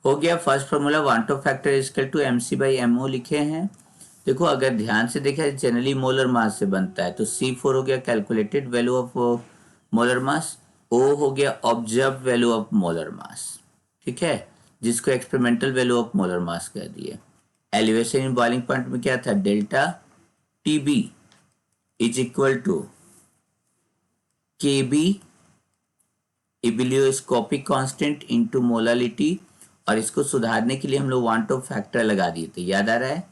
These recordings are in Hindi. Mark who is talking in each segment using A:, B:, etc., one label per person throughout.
A: हो गया फर्स्ट फॉर्मूला, वांटो फैक्टर इजकल टू mc/mo लिखे हैं। देखो अगर ध्यान से देखा जनरली मोलर मास से बनता है, तो C4 हो गया calculated value of molar mass, O हो गया observe value of molar mass, ठीक है, जिसको experimental value of molar mass कह दिए। एलिवेशन इन बॉइलिंग पॉइंट में क्या था, delta TB is equal to KB ebullioscopic constant into molality, और इसको सुधारने के लिए हम लोग वांटो फैक्टर लगा दिए थे, याद आ रहा है।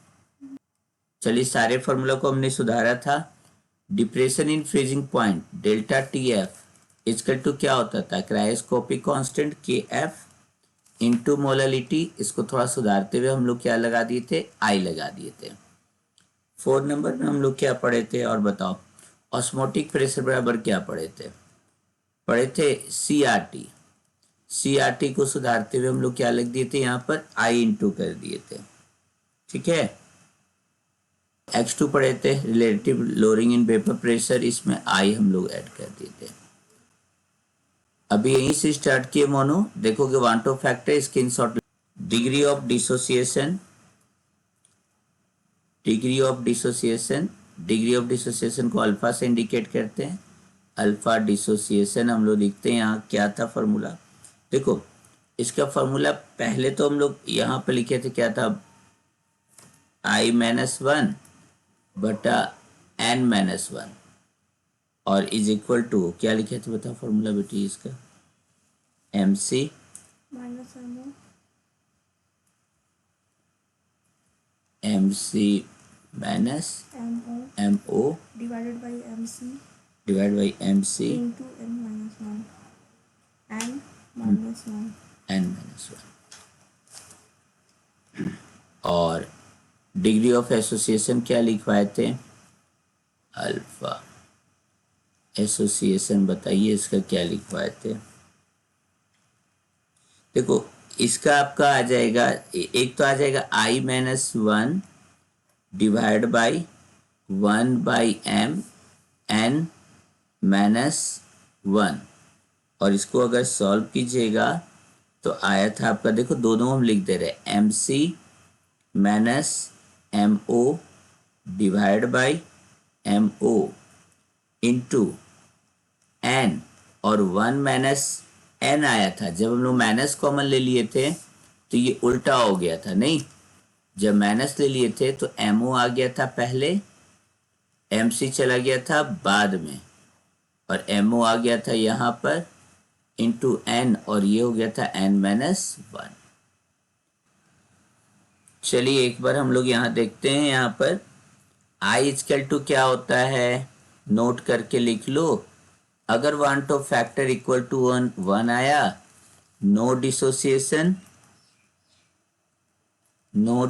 A: चलिए सारे फॉर्मूला को हमने सुधारा था। Depression in freezing point delta TF इसका टू क्या होता था, cryoscopic constant KF into molality, इसको थोड़ा सुधारते हुए हम लोग क्या लगा दिए थे, I लगा दिए थे। 4 नंबर में हम लोग क्या पढ़े थे और बताओ, ऑस्मोटिक प्रेशर बराबर क्या पढ़े थे CRT को सुधारते हुए हम लोग क्या लिख दिए थे, यहाँ पर I इंटू कर दिए थे, ठीक है। X2 पढ़े थे relative lowering in vapour pressure, इसमें I हम लोग ऐड कर दिए थे। अभी यहीं से स्टार्ट किए मोनो, देखोगे वांटो factor screenshot. Degree of dissociation को अल्फा से इंडिकेट करते हैं। अल्फा डिसोसिएशन हम लोग लिखते हैं, यहाँ क्या था फॉर्मूला, देखो इसका फॉर्मूला पहले तो हम लोग यहाँ पे लिखे थे, क्या था, I-1 बटा N-1 और इज इक्वल टू क्या लिखे थे, बताओ फॉर्मूला बेटी इसका, MC minus MO
B: divided by MC
A: into N-1 और डिग्री ऑफ एसोसिएशन क्या लिखवाए थे, अल्फा। एसोसिएशन बताइए इसका क्या लिखवाए थे, देखो इसका आपका आ जाएगा, एक तो आ जाएगा I-1 divide by 1/m N-1, और इसको अगर सॉल्व कीजिएगा तो आया था आपका, देखो दोनों हम लिख दे रहे हैं, MC minus MO divide by MO into N, और 1 माइनस N आया था, जब हम लोग माइनस कॉमन ले लिए थे तो ये उल्टा हो गया था, नहीं, जब माइनस ले लिए थे तो MO आ गया था पहले, MC चला गया था बाद में, और MO आ गया था यहाँ पर इंटू N, और ये हो गया था N-1। चलिए एक बार हम लोग यहाँ देखते हैं, यहाँ पर I इक्वल टू क्या होता है, नोट करके लिख लो। अगर वांटो फैक्टर इक्वल टू 1 आया, नो डिसोसिएशन, नो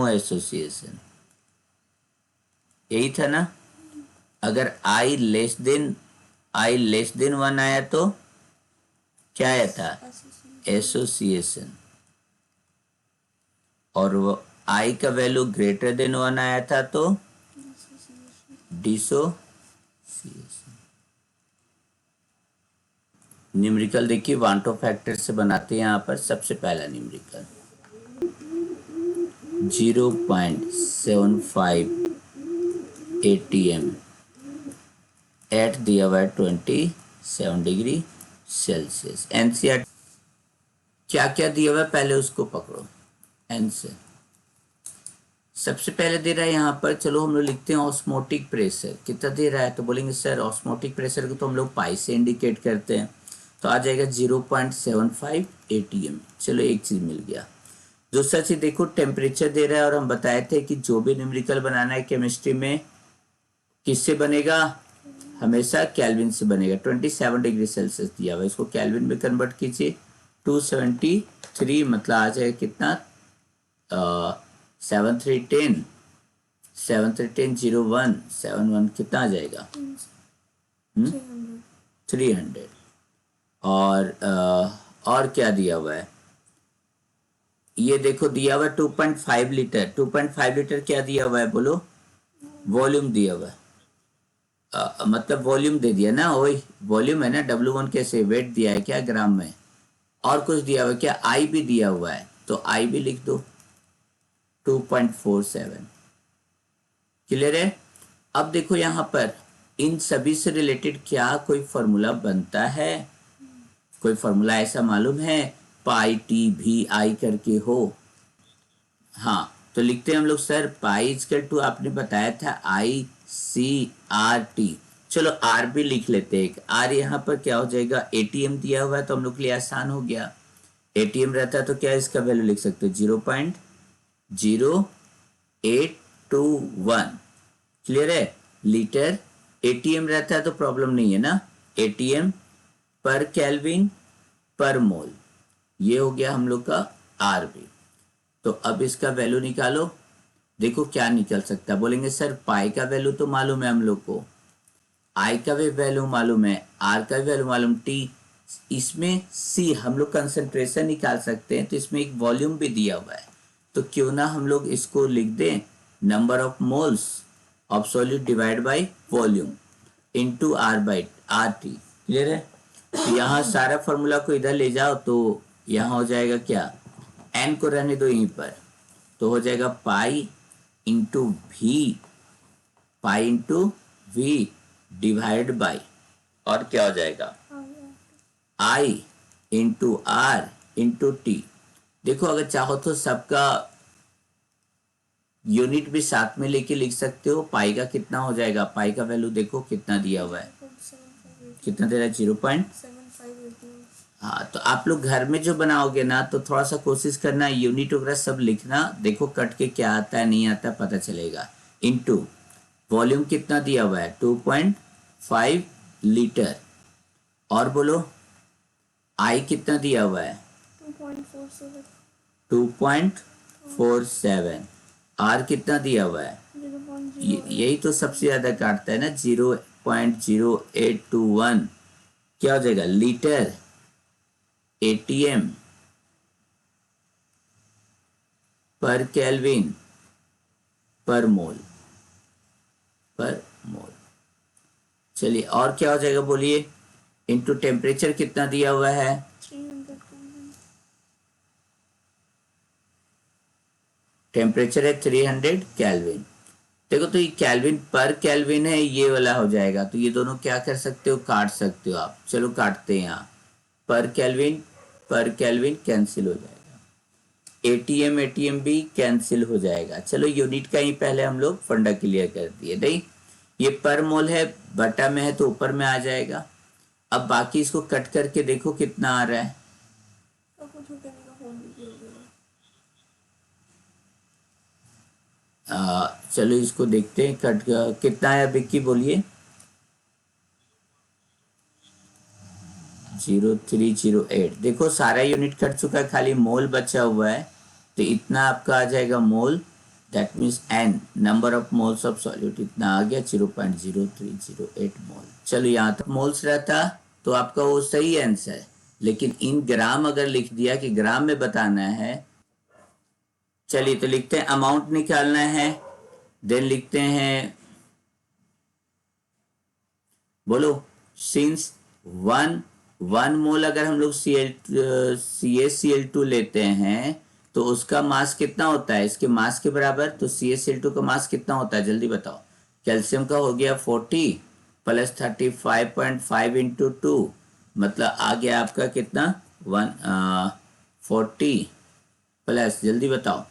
A: एसोसिएशन, यही था ना। अगर I लेस देन 1 आया तो क्या आया था, एसोसिएशन, और वो I का वैल्यू ग्रेटर देन 1 आया था तो डिसोसिएशन। न्यूमेरिकल देखिए वांटो फैक्टर से बनाते हैं, यहाँ पर सबसे पहला न्यूमेरिकल 0.75 ATM एट दिया हुआ 27 डिग्री सेल्सियस। NCERT क्या क्या दिया हुआ है पहले उसको पकड़ो, एन से सबसे पहले दे रहा है यहाँ पर, चलो हम लोग लिखते हैं ऑस्मोटिक प्रेशर कितना दे रहा है, तो बोलेंगे सर ऑस्मोटिक प्रेशर को तो हम लोग पाई से इंडिकेट करते हैं, तो आ जाएगा 0.75 ATM। चलो एक चीज मिल गया। दूसरा चीज देखो टेम्परेचर दे रहा है, और हम बताए थे कि जो भी न्यूमेरिकल बनाना है केमिस्ट्री में किससे बनेगा, हमेशा केल्विन से बनेगा। 27 डिग्री सेल्सियस दिया हुआ है, इसको केल्विन में कन्वर्ट कीजिए, 273 मतलब आ जाएगा कितना, 7310 0171 कितना आ जाएगा, 300। और क्या दिया हुआ है, ये देखो दिया हुआ है 2.5 लीटर। 2.5 लीटर क्या दिया हुआ है बोलो, वॉल्यूम दिया हुआ है, मतलब वॉल्यूम दे दिया ना, वही वॉल्यूम है ना, W1 कैसे वेट दिया है क्या ग्राम में, और कुछ दिया हुआ है क्या, आई भी दिया हुआ है तो आई भी लिख दो 2.47। क्लियर है। अब देखो यहाँ पर इन सभी से रिलेटेड क्या कोई फॉर्मूला बनता है, कोई फॉर्मूला ऐसा मालूम है, पाई टी भी आई करके हो। हाँ तो लिखते हैं हम लोग सर, पाई इजकल टू आपने बताया था ICRT। चलो आर भी लिख लेते हैं, आर यहाँ पर क्या हो जाएगा, एटीएम दिया हुआ है तो हम लोग के लिए आसान हो गया। एटीएम रहता है तो क्या इसका वैल्यू लिख सकते हो, 0.0821। क्लियर है। लीटर एटीएम रहता है तो प्रॉब्लम नहीं है ना, एटीएम पर केल्विन पर मोल, ये हो गया हम लोग का आर भी। तो अब इसका वैल्यू निकालो, देखो क्या निकल सकता है। बोलेंगे सर पाई का वैल्यू तो मालूम है हम लोग को, आई का भी वैल्यू मालूम है, आर का भी वैल्यू मालूम, टी, इसमें सी हम लोग कंसंट्रेशन निकाल सकते हैं तो इसमें एक वॉल्यूम भी दिया हुआ है, तो क्यों ना हम लोग इसको लिख दें number of moles of solute divide by volume into R by R T. Clear है। तो यहाँ सारा फॉर्मूला को इधर ले जाओ तो यहाँ हो जाएगा क्या, एन को रहने दो यहीं पर, तो हो जाएगा पाई इंटू भी, pi into V divide by, और क्या हो जाएगा, I into R into T. देखो अगर चाहो तो सबका यूनिट भी साथ में लेके लिख सकते हो। पाई का कितना हो जाएगा, पाई का वैल्यू देखो कितना दिया हुआ है, कितना दे रहा है, 0.75। हाँ तो आप लोग घर में जो बनाओगे ना तो थोड़ा सा कोशिश करना यूनिट वगैरह सब लिखना, देखो कट के क्या आता है नहीं आता पता चलेगा। इनटू वॉल्यूम कितना दिया हुआ है, 2.5 लीटर, और बोलो आई कितना दिया हुआ है, 2.47, आर कितना दिया हुआ है, यही तो सबसे ज्यादा काटता है ना, 0.0821। क्या हो जाएगा, लीटर एटीएम पर केल्विन पर मोल, पर मोल। चलिए और क्या हो जाएगा बोलिए, इनटू टेम्परेचर कितना दिया हुआ है, 300 टेम्परेचर है 300 केल्विन। देखो तो ये केल्विन पर केल्विन है, ये वाला हो जाएगा, तो ये दोनों क्या कर सकते हो, काट सकते हो आप। चलो काटते हैं यहाँ, पर केल्विन कैंसिल हो जाएगा, एटीएम एटीएम भी कैंसिल हो जाएगा। चलो यूनिट का ही पहले हम लोग फंडा क्लियर कर दिए, नहीं ये पर मोल है, बटा में है तो ऊपर में आ जाएगा। अब बाकी इसको कट करके देखो कितना आ रहा है, चलो इसको देखते हैं कट कितना है, विक्की बोलिए, 0308। देखो सारा यूनिट कट चुका है, खाली मोल बचा हुआ है, तो इतना आपका आ जाएगा mole, that means n number of moles of solute इतना आ गया 0.0308 मोल। चलो यहाँ तक मोल्स रहता तो आपका वो सही आंसर है, लेकिन इन ग्राम अगर लिख दिया कि ग्राम में बताना है, चलिए तो लिखते हैं अमाउंट निकालना है, देन लिखते हैं, बोलो सिंस वन वन मोल अगर हम लोग CaCl2 लेते हैं तो उसका मास कितना होता है, इसके मास के बराबर, तो CaCl2 का मास कितना होता है जल्दी बताओ। कैल्शियम का हो गया 40 प्लस 35.5 इंटू 2, मतलब आ गया आपका कितना 40 प्लस, जल्दी बताओ,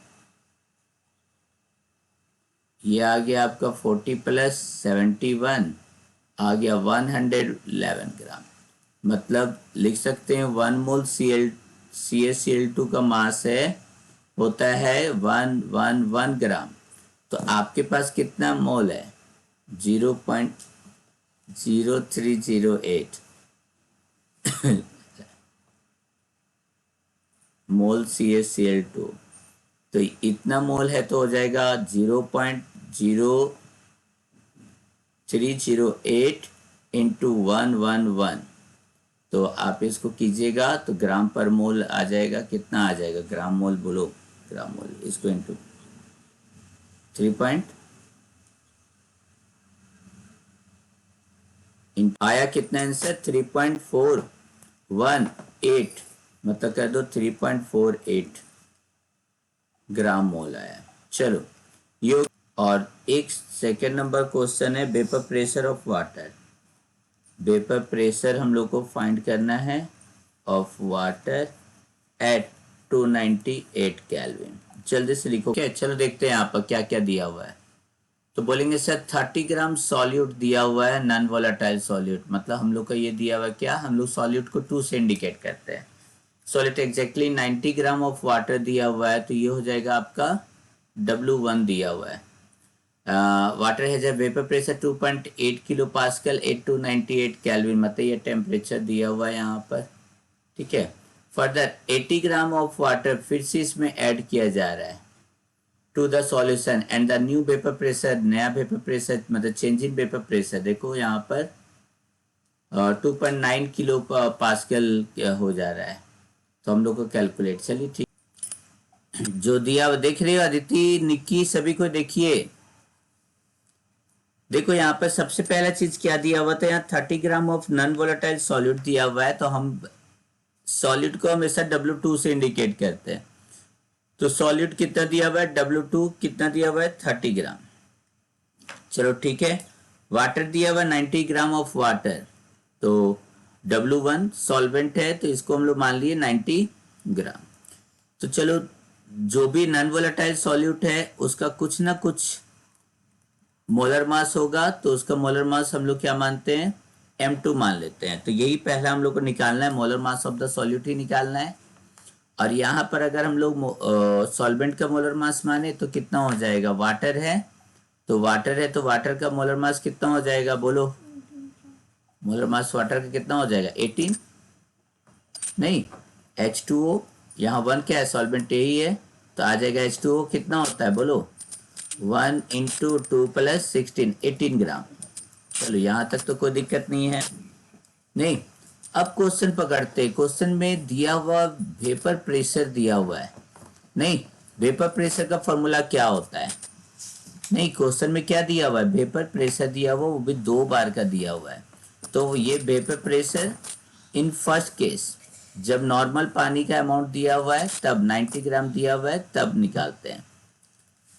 A: ये आ गया आपका 40 प्लस 71, आ गया 111 ग्राम। मतलब लिख सकते हैं 1 मोल CaCl2 का मास है, होता है 111 ग्राम। तो आपके पास कितना मोल है, 0.0308 मोल CaCl2। तो इतना मोल है तो हो जाएगा 0.0308 इंटू 111। तो आप इसको कीजिएगा तो ग्राम पर मोल आ जाएगा, कितना आ जाएगा ग्राम मोल, बोलो ग्राम मोल, इसको इंटू 3. आया कितना आंसर 3.418, मतलब कर दो 3.48 ग्राम मोल आया। चलो ये, और एक सेकेंड नंबर क्वेश्चन है vapour pressure of water. Vapour pressure हम लोग को फाइंड करना है ऑफ वाटर एट 298 केल्विन। जल्दी से लिखो क्या, चलो देखते हैं यहाँ पर क्या क्या दिया हुआ है। तो बोलेंगे सर 30 ग्राम सॉल्यूट दिया हुआ है, नॉन वोलेटाइल सॉल्यूट, मतलब हम लोग का ये दिया हुआ है क्या, हम लोग सॉल्यूट को 2 से इंडिकेट करते हैं। Solute exactly 90 gram of water दिया हुआ है, तो ये हो जाएगा आपका W1 दिया हुआ है। Water has a vapour pressure 2.8 kilo pascal at two 98 kelvin, मतलब ये टेम्परेचर दिया हुआ है यहाँ पर, ठीक है। फर्दर 80 ग्राम ऑफ वाटर फिर से इसमें ऐड किया जा रहा है to the solution and the new vapour pressure, नया वेपर प्रेशर मतलब चेंज इन वेपर प्रेशर, देखो यहाँ पर 2.9 किलो पास्कल हो जा रहा है। तो हम लोग को कैलकुलेट, चलिए ठीक, जो दिया देख रहे हो अदिति, निक्की, सभी को देखिए। देखो यहाँ पर सबसे पहला चीज क्या दिया हुआ था, यहाँ 30 gram of non volatile solute दिया हुआ है, तो हम सॉल्यूट को हमेशा W2 से इंडिकेट करते हैं। तो सॉल्यूट कितना दिया हुआ है, W2 कितना दिया हुआ है 30 ग्राम। चलो ठीक है, वाटर दिया हुआ 90 ग्राम ऑफ वाटर, तो W1 सॉल्वेंट है, तो इसको हम लोग मान लिए 90 ग्राम। तो चलो जो भी नॉन वोलेटाइल सॉल्यूट है उसका कुछ ना कुछ मोलर मास होगा, तो उसका मोलर मास हम लोग क्या मानते हैं, M2 मान लेते हैं। तो यही पहला हम लोग को निकालना है, molar mass of the solute ही निकालना है। और यहाँ पर अगर हम लोग सॉल्वेंट का मोलर मास माने तो कितना हो जाएगा, वाटर है तो वाटर है, तो वाटर का मोलर मास कितना हो जाएगा, बोलो मोलर मास वाटर का कितना हो जाएगा 18, नहीं H2O, यहाँ 1 क्या है, सॉल्वेंट यही है, तो आ जाएगा H2O कितना होता है, बोलो 1 इंटू 2 प्लस 16, 18 ग्राम। चलो यहाँ तक तो कोई दिक्कत नहीं है, नहीं। अब क्वेश्चन पकड़ते, क्वेश्चन में दिया हुआ वेपर प्रेशर दिया हुआ है, नहीं वेपर प्रेशर का फॉर्मूला क्या होता है, नहीं क्वेश्चन में क्या दिया हुआ है, वेपर प्रेशर दिया हुआ, वो भी 2 बार का दिया हुआ है। तो ये vapour pressure in first case जब नॉर्मल पानी का अमाउंट दिया हुआ है तब 90 ग्राम दिया हुआ है तब निकालते हैं।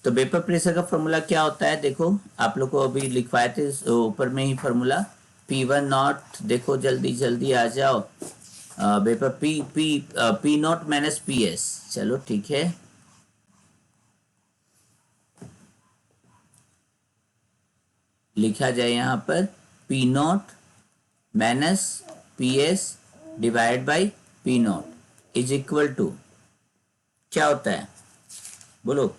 A: तो वेपर प्रेशर का फॉर्मूला क्या होता है, देखो आप लोग को अभी लिखवाए थे ऊपर में ही फॉर्मूला, P1 नॉट, देखो जल्दी जल्दी आ जाओ, vapour P not minus PS, चलो ठीक है, लिखा जाए यहाँ पर P not minus PS divide by P not is equal to क्या होता है, बोलो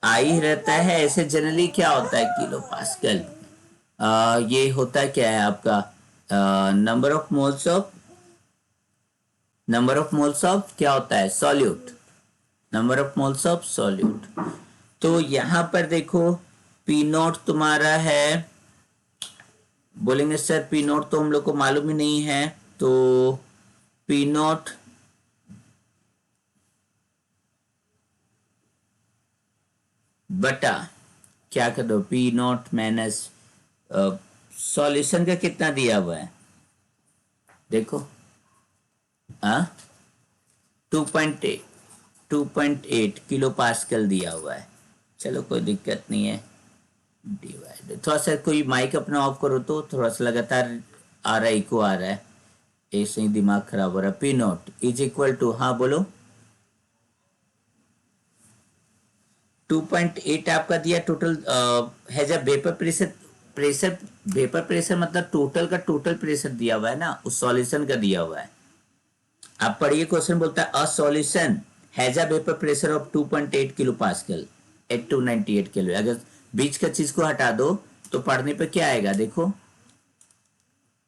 A: आई रहता है, ऐसे जनरली क्या होता है किलो पास्कल, ये होता है क्या है आपका नंबर ऑफ मोल्स ऑफ क्या होता है solute, number of moles of solute. तो यहां पर देखो पी नॉट तुम्हारा है, बोलेंगे सर पी नॉट तो हम लोग को मालूम ही नहीं है, तो पी नॉट बटा क्या कर दो पी नॉट माइनस सॉल्यूशन का कितना दिया हुआ है, देखो 2.8 किलो पास्कल दिया हुआ है। चलो कोई दिक्कत नहीं है, डिवाइड थोड़ा सा कोई माइक अपना ऑफ करो, तो थोड़ा सा लगातार आ रहा है, इको आ रहा है, ऐसे ही दिमाग खराब हो रहा है। P not is equal to, हाँ बोलो 2.8 आपका दिया, total has a vapour pressure vapour pressure मतलब टोटल का टोटल प्रेशर दिया हुआ है ना, उस सॉल्यूशन का दिया हुआ है। आप पढ़िए क्वेश्चन बोलता है a solution has a vapour pressure of 2.8 kilo pascal at 298 kilo, अगर बीच का चीज को हटा दो तो पढ़ने पे क्या आएगा, देखो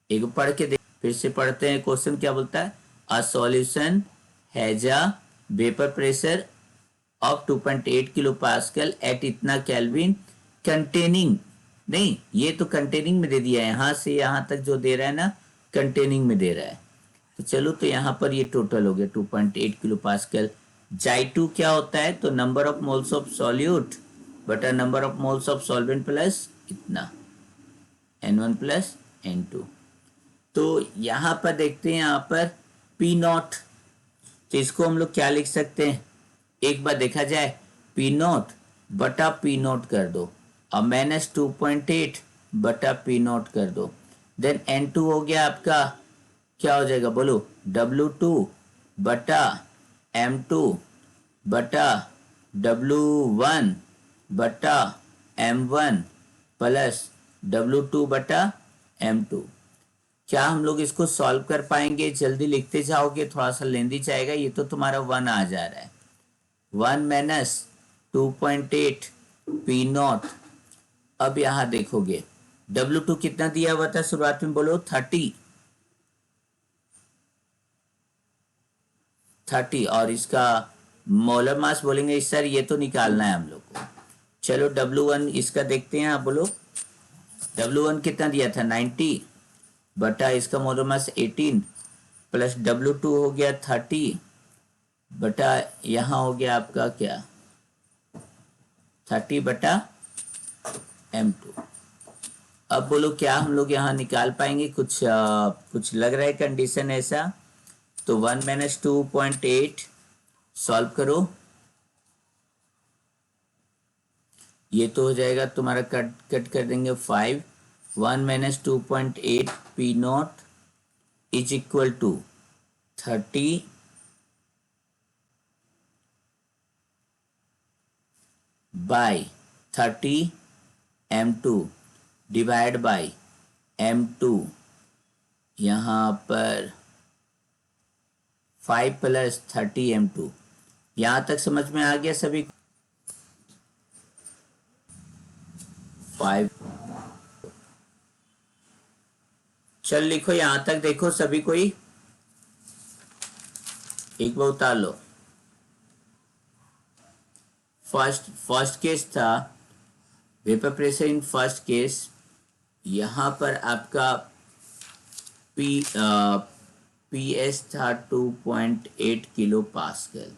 A: एक पढ़ के देख, फिर से पढ़ते हैं क्वेश्चन क्या बोलता है, a solution has a vapour pressure of 2.8 kilo pascal at इतना केल्विन कंटेनिंग, नहीं ये तो कंटेनिंग में दे दिया है, यहां से यहां तक जो दे रहा है ना कंटेनिंग में दे रहा है। तो चलो तो यहां पर ये टोटल हो गया 2.8 किलो पास्कल। J2 क्या होता है, तो number of moles of solute बटा number of moles of solvent plus इतना N1 प्लस N2। तो यहाँ पर देखते हैं, यहाँ पर P नॉट, तो इसको हम लोग क्या लिख सकते हैं, एक बार देखा जाए, P नॉट बटा P नॉट कर दो और -2.8 बटा P नॉट कर दो। देन N2 हो गया आपका, क्या हो जाएगा बोलो, W2 बटा M2 बटा W1 बटा M1 प्लस W2 बटा M2। क्या हम लोग इसको सॉल्व कर पाएंगे? जल्दी लिखते जाओगे, थोड़ा सा लेंदी जाएगा। ये तो तुम्हारा 1 आ जा रहा है, 1 माइनस 2.8 P नॉट। अब यहां देखोगे W2 कितना दिया हुआ था शुरुआत में, बोलो 30, और इसका मोलर मास बोलेंगे सर ये तो निकालना है हम लोग को। चलो W1 इसका देखते हैं, आप बोलो W1 कितना दिया था 90 बटा इसका मोलर मास 18 प्लस W2 हो गया 30 बटा यहाँ हो गया आपका क्या 30 बटा M2। अब बोलो क्या हम लोग यहाँ निकाल पाएंगे? कुछ लग रहा है कंडीशन ऐसा, तो 1 माइनस 2.8 सॉल्व करो, ये तो हो जाएगा तुम्हारा, कट कर देंगे 5, 1 minus 2.8 P not is equal to 30 by 30 M2 divide by M2, यहाँ पर 5 प्लस 30 M2। यहाँ तक समझ में आ गया सभी? 5, चल लिखो यहां तक, देखो सभी कोई एक बार उतार लो। फर्स्ट केस था vapour pressure in first case, यहां पर आपका PS था 2.8 किलो पास्कल।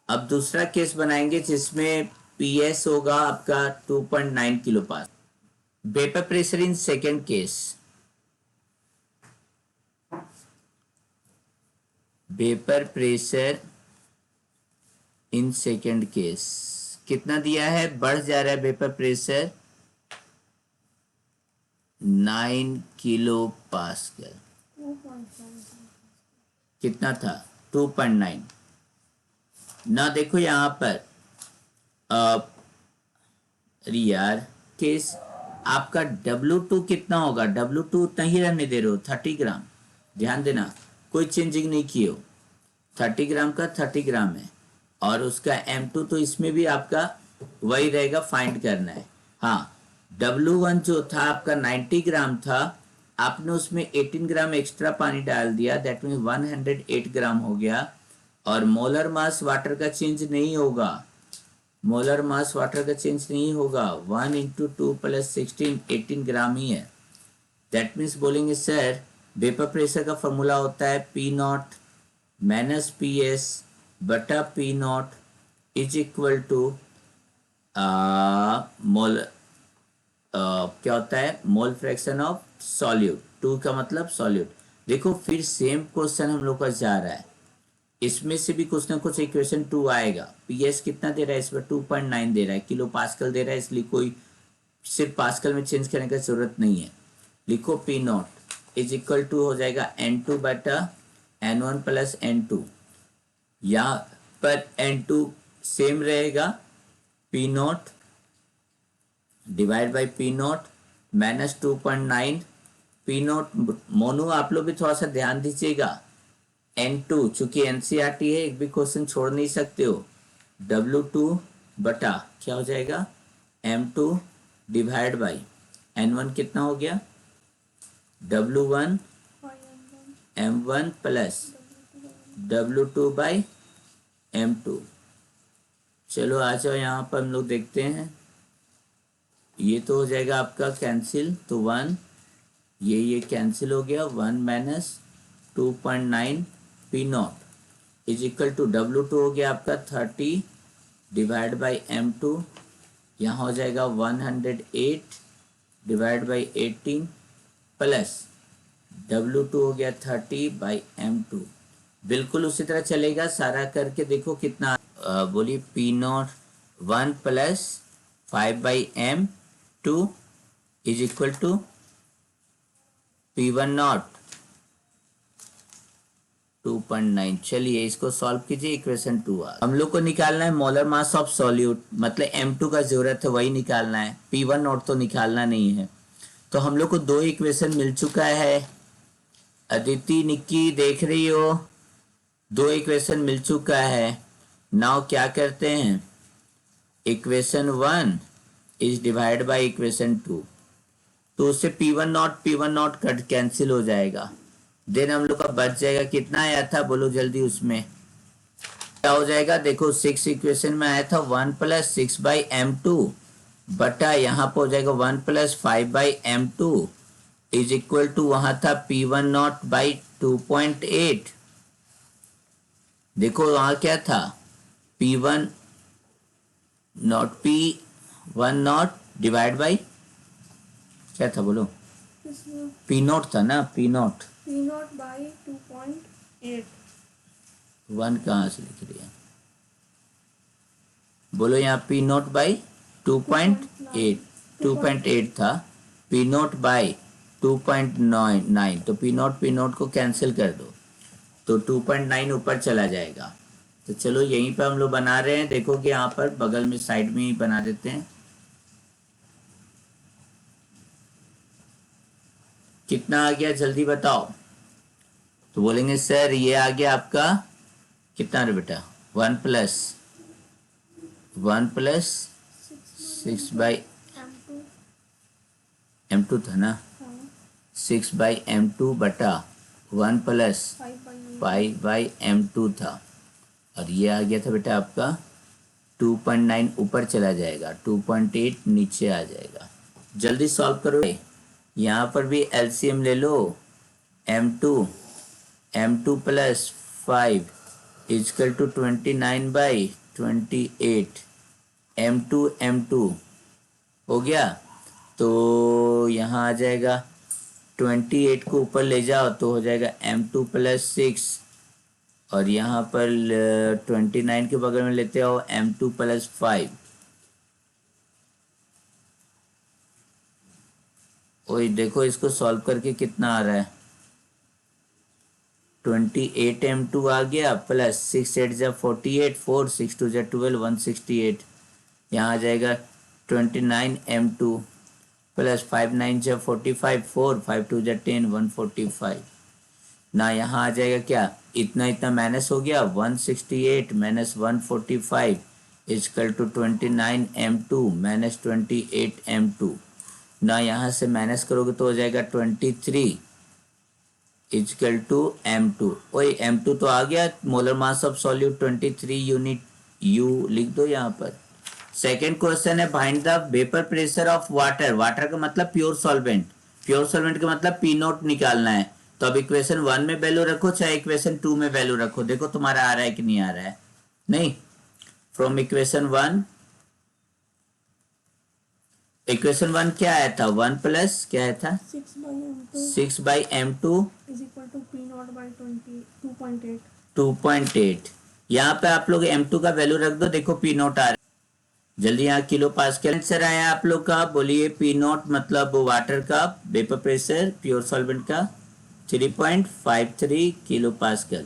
A: अब दूसरा केस बनाएंगे जिसमें PS होगा आपका 2.9 kilo pascal. Vapour pressure in second case, vapour pressure in second case कितना दिया है, बढ़ जा रहा है वेपर प्रेशर 9 किलो पास्कल। कितना था 2.9 ना, देखो यहां पर अरे यार केस आपका W2 कितना होगा, W2 उतना ही रहने दे रहे हो 30 ग्राम, ध्यान देना कोई चेंजिंग नहीं किए हो, 30 ग्राम का 30 ग्राम है, और उसका M2 तो इसमें भी आपका वही रहेगा, फाइंड करना है। हाँ, W1 जो था आपका 90 ग्राम था, आपने उसमें 18 ग्राम एक्स्ट्रा पानी डाल दिया, दैट मीन 108 ग्राम हो गया, और मोलर मास वाटर का चेंज नहीं होगा, मोलर मास वाटर का चेंज नहीं होगा, 1 इंटू 2 प्लस 16 18 ग्राम ही है। दैट मीन्स बोलेंगे सर वेपर प्रेशर का फॉर्मूला होता है P नॉट माइनस PS बटा P not is equal to mole, क्या होता है, मोल फ्रैक्शन ऑफ सॉल्यूट, 2 का मतलब सॉल्यूट। देखो फिर सेम क्वेश्चन हम लोग का जा रहा है, इसमें से भी कुछ ना कुछ इक्वेशन 2 आएगा। PS कितना दे रहा है इसमें, 2.9 दे रहा है, किलो पास्कल दे रहा है, इसलिए कोई सिर्फ पास्कल में चेंज करने की जरूरत नहीं है। लिखो P not is equal to हो जाएगा N2 बटा N1 प्लस N2, यहाँ पर N2 सेम रहेगा, P not divide by P not minus 2.9 P not. Monu आप लोग भी थोड़ा सा ध्यान दीजिएगा, N2 चूंकि NCERT है, एक भी क्वेश्चन छोड़ नहीं सकते हो, W2 बटा क्या हो जाएगा M2 डिवाइड बाई N1 कितना हो गया W1 M1 plus W2 by M2। चलो आ जाओ यहाँ पर हम लोग देखते हैं, ये तो हो जाएगा आपका कैंसिल, तो 1 ये कैंसिल हो गया, 1 minus 2.9 P not is equal to W2 हो गया आपका 30 डिवाइड बाई M2 यहाँ हो जाएगा 108 डिवाइड बाई 18 प्लस W2 हो गया 30/m2। बिल्कुल उसी तरह चलेगा, सारा करके देखो कितना बोलिए P01 plus 5/m2 is equal to P1 not 2.9। चलिए इसको सॉल्व कीजिए, इक्वेशन 2 आ हम लोग को निकालना है मोलर मास ऑफ सॉल्यूट, मतलब M2 का जरूरत है वही निकालना है, P1 नॉट तो निकालना नहीं है। तो हम लोग को दो इक्वेशन मिल चुका है। अदिति निक्की देख रही हो, दो इक्वेशन मिल चुका है। नाउ क्या करते हैं, equation 1 is divide by equation 2, तो उससे P1 नॉट कट कैंसिल हो जाएगा। देन हम लोग का बच जाएगा, कितना आया था बोलो जल्दी, उसमें क्या हो जाएगा, देखो 6 इक्वेशन में आया था 1 प्लस 6/m2 बटा यहाँ पर हो जाएगा 1 plus 5/m2 is equal to वहां था P1 नॉट बाई 2.8। देखो वहां क्या था, P1 नॉट डिवाइड बाई क्या था बोलो, P नॉट था ना, P नॉट
B: बाई 2.8।
A: 1 कहाँ से लिख रही है बोलो, यहाँ P नॉट बाई 2.8 था, P नॉट बाई 2.9, तो P नॉट को कैंसिल कर दो तो 2.9 ऊपर चला जाएगा। तो चलो यहीं पर हम लोग बना रहे हैं, देखो कि यहाँ पर बगल में साइड में ही बना देते हैं। कितना आ गया जल्दी बताओ, तो बोलेंगे सर ये आ गया आपका कितना रे बेटा, 1 प्लस 6/m2 था ना, 6/m2 बटा 1 प्लस 5/m2 था, और ये आ गया था बेटा आपका 2.9 ऊपर चला जाएगा, 2.8 नीचे आ जाएगा। जल्दी सॉल्व करो, यहाँ पर भी एलसीएम ले लो, m2 plus 5 is equal to 29/28, m2 हो गया। तो यहाँ आ जाएगा 28 को ऊपर ले जाओ तो हो जाएगा m2 प्लस 6, और यहाँ पर 29 के बगल में लेते हो m2 प्लस 5। वही देखो इसको सॉल्व करके कितना आ रहा है, 28m2 आ गया प्लस 6 8 जा 48, 4 6 2 जा 12, 168। यहाँ आ जाएगा 29m2 प्लस 5 9 जा 45, 4 5 2 जा 10, 145 ना। यहाँ आ जाएगा क्या, इतना इतना माइनस हो गया, 168 minus 145 is equal to 29m2 minus 28m2 ना। यहाँ से माइनस करोगे तो हो जाएगा 23 इजकल टू m2। वही m2 तो आ गया, molar mass of solute 23 unit, U लिख दो यहाँ पर। सेकेंड क्वेश्चन है, find the vapour pressure of water. Water का मतलब प्योर सॉल्वेंट, प्योर सॉल्वेंट का मतलब P नॉट निकालना है। तो अब इक्वेशन 1 में वैल्यू रखो चाहे इक्वेशन 2 में वैल्यू रखो, देखो तुम्हारा आ रहा है कि नहीं आ रहा है। नहीं, फ्रॉम इक्वेशन 1 क्या आया था, 1 प्लस क्या आया था 6/m2
B: is equal to P not by 2.8।
A: 2.8। यहाँ पे आप लोग m2 का वैल्यू रख दो, देखो P नॉट आ रहा है। जल्दी यहाँ किलो पास्कल आंसर आया आप लोग का, बोलिए P नॉट मतलब वाटर का वेपर प्रेशर प्योर सॉल्वेंट का 3.53 किलो पास्कल।